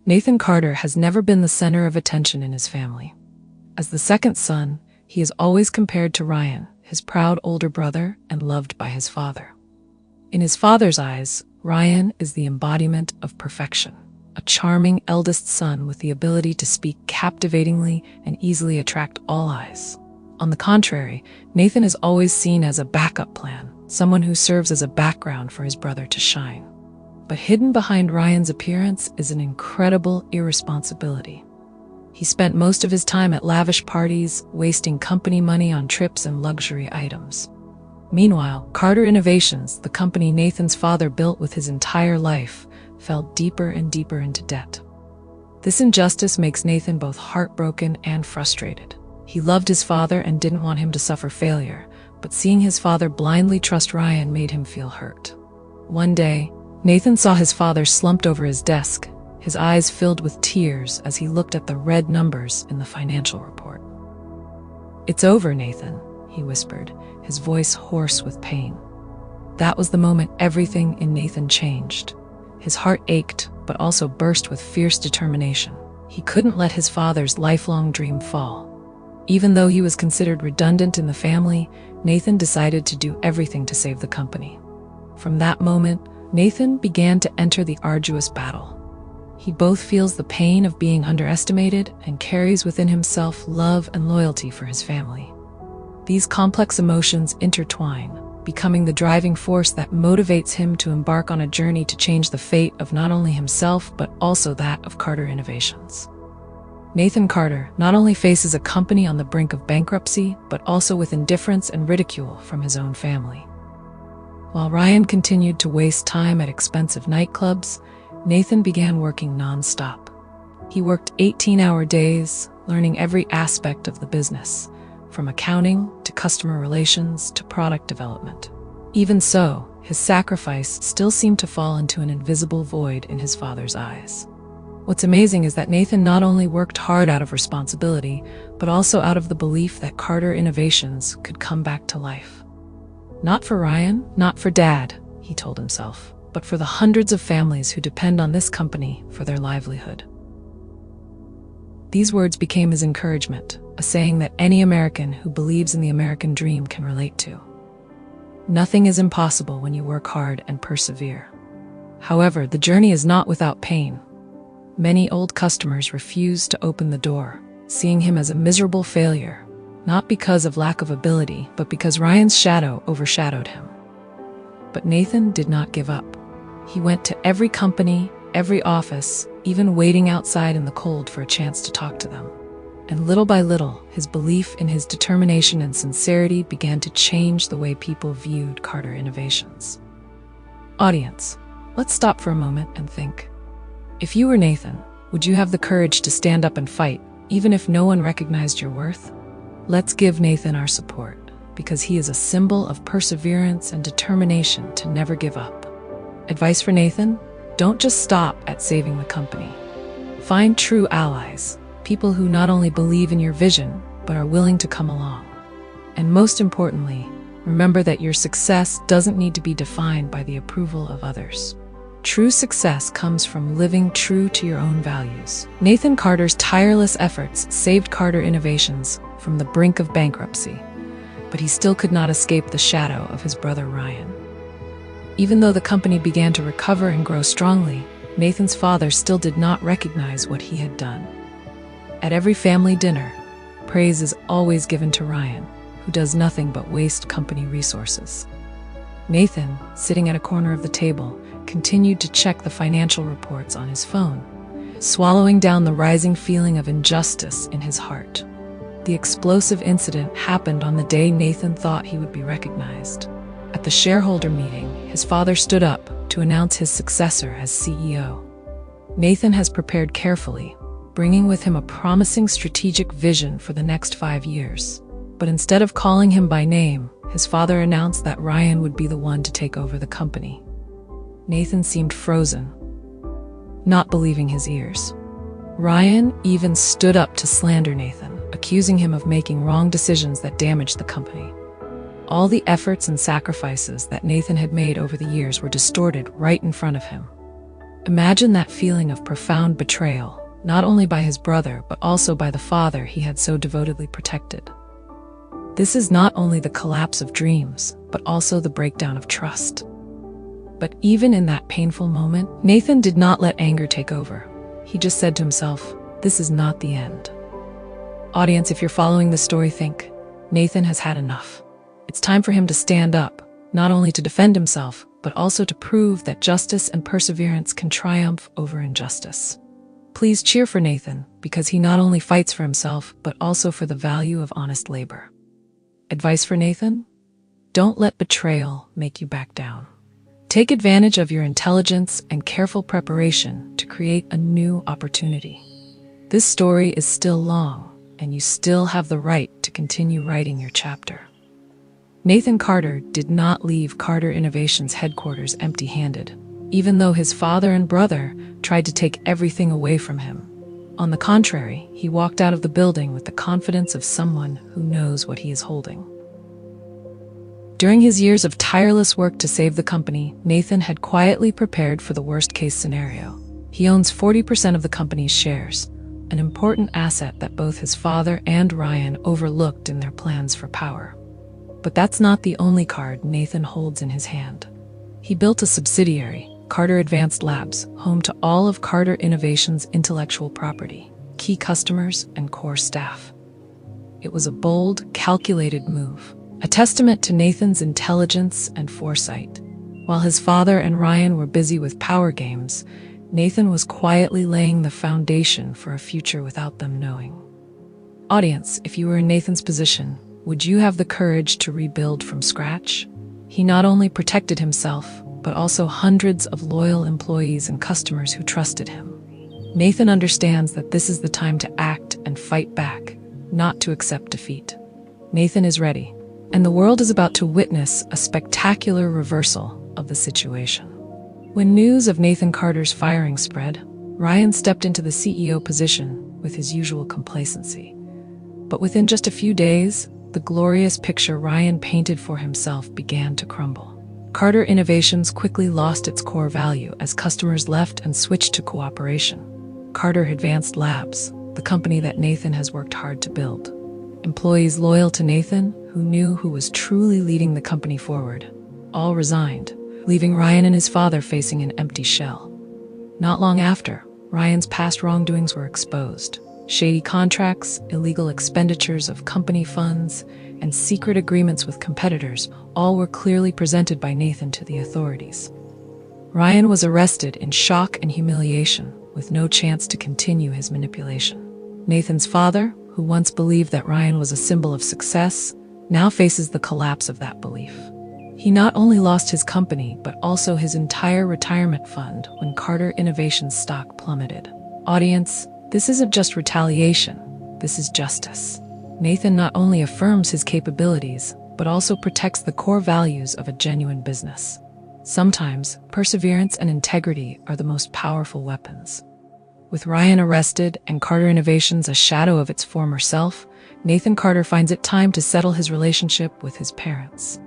Nathan Carter has never been the center of attention in his family. As the second son, he is always compared to Ryan, his proud older brother and loved by his father. In his father's eyes, Ryan is the embodiment of perfection, a charming eldest son with the ability to speak captivatingly and easily attract all eyes. On the contrary, Nathan is always seen as a backup plan, someone who serves as a background for his brother to shine. But hidden behind Ryan's appearance is an incredible irresponsibility. He spent most of his time at lavish parties, wasting company money on trips and luxury items. Meanwhile, Carter Innovations, the company Nathan's father built with his entire life, fell deeper and deeper into debt. This injustice makes Nathan both heartbroken and frustrated. He loved his father and didn't want him to suffer failure, but seeing his father blindly trust Ryan made him feel hurt. One day, Nathan saw his father slumped over his desk, his eyes filled with tears as he looked at the red numbers in the financial report. "It's over, Nathan," he whispered, his voice hoarse with pain. That was the moment everything in Nathan changed. His heart ached, but also burst with fierce determination. He couldn't let his father's lifelong dream fall. Even though he was considered redundant in the family, Nathan decided to do everything to save the company. From that moment, Nathan began to enter the arduous battle. He both feels the pain of being underestimated and carries within himself love and loyalty for his family. These complex emotions intertwine, becoming the driving force that motivates him to embark on a journey to change the fate of not only himself but also that of Carter Innovations. Nathan Carter not only faces a company on the brink of bankruptcy, but also with indifference and ridicule from his own family. While Ryan continued to waste time at expensive nightclubs, Nathan began working non-stop. He worked 18-hour days, learning every aspect of the business, from accounting to customer relations to product development. Even so, his sacrifice still seemed to fall into an invisible void in his father's eyes. What's amazing is that Nathan not only worked hard out of responsibility, but also out of the belief that Carter Innovations could come back to life. Not for Ryan, not for Dad, he told himself, but for the hundreds of families who depend on this company for their livelihood. These words became his encouragement, a saying that any American who believes in the American dream can relate to. Nothing is impossible when you work hard and persevere. However, the journey is not without pain. Many old customers refused to open the door, seeing him as a miserable failure, not because of lack of ability, but because Ryan's shadow overshadowed him. But Nathan did not give up. He went to every company, every office, even waiting outside in the cold for a chance to talk to them. And little by little, his belief in his determination and sincerity began to change the way people viewed Carter Innovations. Audience, let's stop for a moment and think. If you were Nathan, would you have the courage to stand up and fight, even if no one recognized your worth? Let's give Nathan our support, because he is a symbol of perseverance and determination to never give up. Advice for Nathan? Don't just stop at saving the company. Find true allies, people who not only believe in your vision, but are willing to come along. And most importantly, remember that your success doesn't need to be defined by the approval of others. True success comes from living true to your own values. Nathan Carter's tireless efforts saved Carter Innovations from the brink of bankruptcy, but he still could not escape the shadow of his brother Ryan. Even though the company began to recover and grow strongly, Nathan's father still did not recognize what he had done. At every family dinner, praise is always given to Ryan, who does nothing but waste company resources. Nathan, sitting at a corner of the table, continued to check the financial reports on his phone, swallowing down the rising feeling of injustice in his heart. The explosive incident happened on the day Nathan thought he would be recognized. At the shareholder meeting, his father stood up to announce his successor as CEO. Nathan has prepared carefully, bringing with him a promising strategic vision for the next 5 years. But instead of calling him by name, his father announced that Ryan would be the one to take over the company. Nathan seemed frozen, not believing his ears. Ryan even stood up to slander Nathan, accusing him of making wrong decisions that damaged the company. All the efforts and sacrifices that Nathan had made over the years were distorted right in front of him. Imagine that feeling of profound betrayal, not only by his brother, but also by the father he had so devotedly protected. This is not only the collapse of dreams, but also the breakdown of trust. But even in that painful moment, Nathan did not let anger take over. He just said to himself, "This is not the end." Audience, if you're following the story, think, Nathan has had enough. It's time for him to stand up, not only to defend himself, but also to prove that justice and perseverance can triumph over injustice. Please cheer for Nathan, because he not only fights for himself, but also for the value of honest labor. Advice for Nathan? Don't let betrayal make you back down. Take advantage of your intelligence and careful preparation to create a new opportunity. This story is still long, and you still have the right to continue writing your chapter. Nathan Carter did not leave Carter Innovations headquarters empty-handed, even though his father and brother tried to take everything away from him. On the contrary, he walked out of the building with the confidence of someone who knows what he is holding. During his years of tireless work to save the company, Nathan had quietly prepared for the worst-case scenario. He owns 40% of the company's shares, an important asset that both his father and Ryan overlooked in their plans for power. But that's not the only card Nathan holds in his hand. He built a subsidiary, Carter Advanced Labs, home to all of Carter Innovations' intellectual property, key customers, and core staff. It was a bold, calculated move, a testament to Nathan's intelligence and foresight. While his father and Ryan were busy with power games, Nathan was quietly laying the foundation for a future without them knowing. Audience, if you were in Nathan's position, would you have the courage to rebuild from scratch? He not only protected himself, but also hundreds of loyal employees and customers who trusted him. Nathan understands that this is the time to act and fight back, not to accept defeat. Nathan is ready, and the world is about to witness a spectacular reversal of the situation. When news of Nathan Carter's firing spread, Ryan stepped into the CEO position with his usual complacency. But within just a few days, the glorious picture Ryan painted for himself began to crumble. Carter Innovations quickly lost its core value as customers left and switched to cooperation. Carter Advanced Labs, the company that Nathan has worked hard to build. Employees loyal to Nathan, who knew who was truly leading the company forward, all resigned, leaving Ryan and his father facing an empty shell. Not long after, Ryan's past wrongdoings were exposed. Shady contracts, illegal expenditures of company funds, and secret agreements with competitors all were clearly presented by Nathan to the authorities. Ryan was arrested in shock and humiliation, with no chance to continue his manipulation. Nathan's father, who once believed that Ryan was a symbol of success, now faces the collapse of that belief. He not only lost his company, but also his entire retirement fund when Carter Innovations stock plummeted. Audience, this isn't just retaliation, this is justice. Nathan not only affirms his capabilities, but also protects the core values of a genuine business. Sometimes, perseverance and integrity are the most powerful weapons. With Ryan arrested and Carter Innovations a shadow of its former self, Nathan Carter finds it time to settle his relationship with his parents.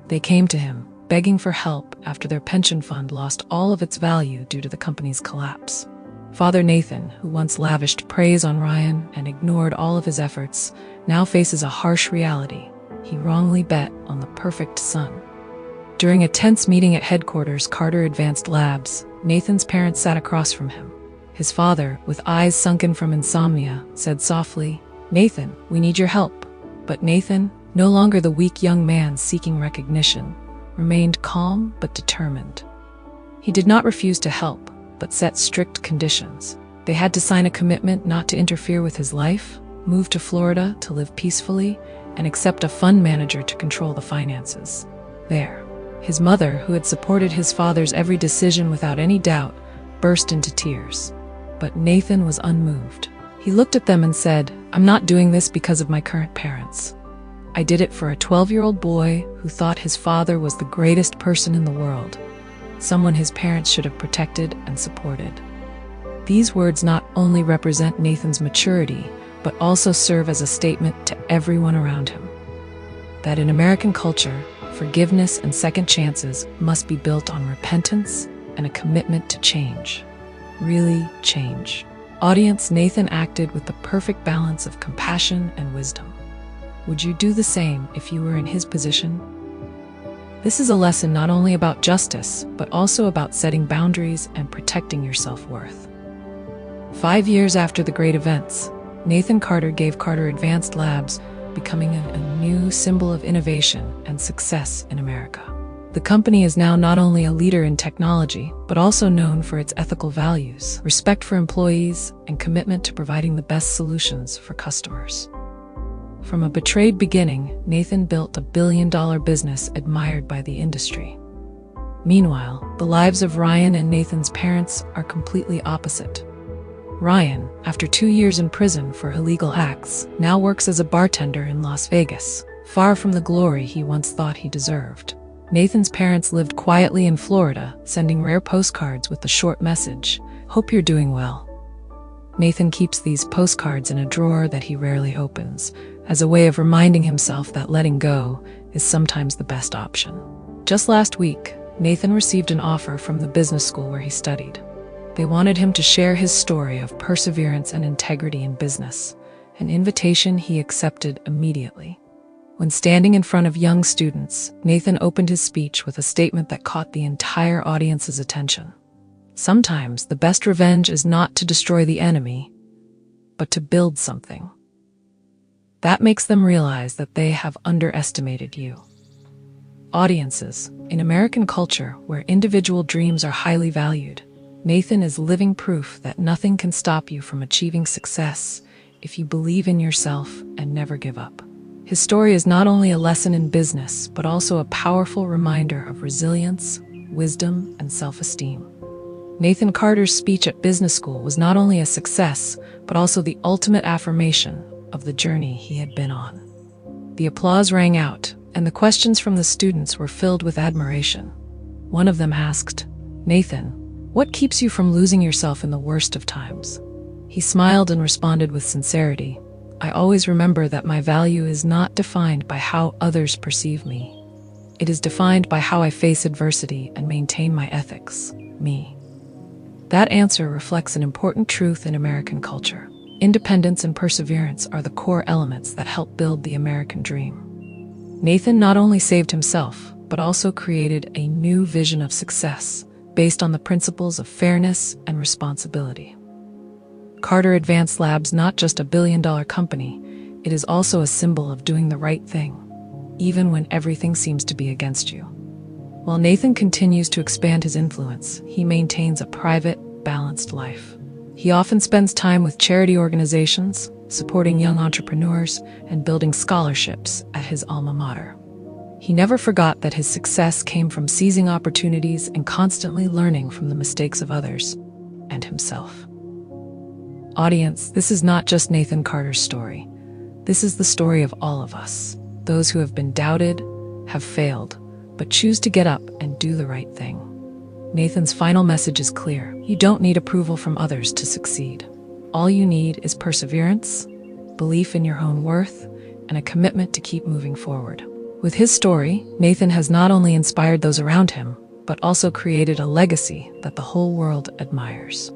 They came to him, begging for help after their pension fund lost all of its value due to the company's collapse. Father Nathan, who once lavished praise on Ryan and ignored all of his efforts, now faces a harsh reality. He wrongly bet on the perfect son. During a tense meeting at headquarters Carter Advanced Labs, Nathan's parents sat across from him. His father, with eyes sunken from insomnia, said softly, "Nathan, we need your help." But Nathan, no longer the weak young man seeking recognition, remained calm but determined. He did not refuse to help, but set strict conditions. They had to sign a commitment not to interfere with his life, move to Florida to live peacefully, and accept a fund manager to control the finances. There, his mother, who had supported his father's every decision without any doubt, burst into tears. But Nathan was unmoved. He looked at them and said, "I'm not doing this because of my current parents. I did it for a 12-year-old boy who thought his father was the greatest person in the world, someone his parents should have protected and supported." These words not only represent Nathan's maturity, but also serve as a statement to everyone around him. That in American culture, forgiveness and second chances must be built on repentance, and a commitment to change. Really change. Audience, Nathan acted with the perfect balance of compassion and wisdom. Would you do the same if you were in his position? This is a lesson not only about justice, but also about setting boundaries and protecting your self-worth. 5 years after the great events, Nathan Carter gave Carter Advanced Labs, becoming a new symbol of innovation and success in America. The company is now not only a leader in technology, but also known for its ethical values, respect for employees, and commitment to providing the best solutions for customers. From a betrayed beginning, Nathan built a billion-dollar business admired by the industry. Meanwhile, the lives of Ryan and Nathan's parents are completely opposite. Ryan, after 2 years in prison for illegal acts, now works as a bartender in Las Vegas, far from the glory he once thought he deserved. Nathan's parents lived quietly in Florida, sending rare postcards with the short message, "Hope you're doing well." Nathan keeps these postcards in a drawer that he rarely opens, as a way of reminding himself that letting go is sometimes the best option. Just last week, Nathan received an offer from the business school where he studied. They wanted him to share his story of perseverance and integrity in business, an invitation he accepted immediately. When standing in front of young students, Nathan opened his speech with a statement that caught the entire audience's attention. Sometimes the best revenge is not to destroy the enemy, but to build something. That makes them realize that they have underestimated you. Audiences, in American culture where individual dreams are highly valued, Nathan is living proof that nothing can stop you from achieving success if you believe in yourself and never give up. His story is not only a lesson in business, but also a powerful reminder of resilience, wisdom, and self-esteem. Nathan Carter's speech at business school was not only a success, but also the ultimate affirmation of the journey he had been on. The applause rang out, and the questions from the students were filled with admiration. One of them asked, "Nathan, what keeps you from losing yourself in the worst of times?" He smiled and responded with sincerity, "I always remember that my value is not defined by how others perceive me. It is defined by how I face adversity and maintain my ethics, me." That answer reflects an important truth in American culture. Independence and perseverance are the core elements that help build the American dream. Nathan not only saved himself, but also created a new vision of success based on the principles of fairness and responsibility. Carter Advanced Labs, not just a billion-dollar company, it is also a symbol of doing the right thing, even when everything seems to be against you. While Nathan continues to expand his influence, he maintains a private, balanced life. He often spends time with charity organizations, supporting young entrepreneurs, and building scholarships at his alma mater. He never forgot that his success came from seizing opportunities and constantly learning from the mistakes of others and himself. Audience, this is not just Nathan Carter's story. This is the story of all of us, those who have been doubted, have failed, but choose to get up and do the right thing. Nathan's final message is clear. You don't need approval from others to succeed. All you need is perseverance, belief in your own worth, and a commitment to keep moving forward. With his story, Nathan has not only inspired those around him, but also created a legacy that the whole world admires.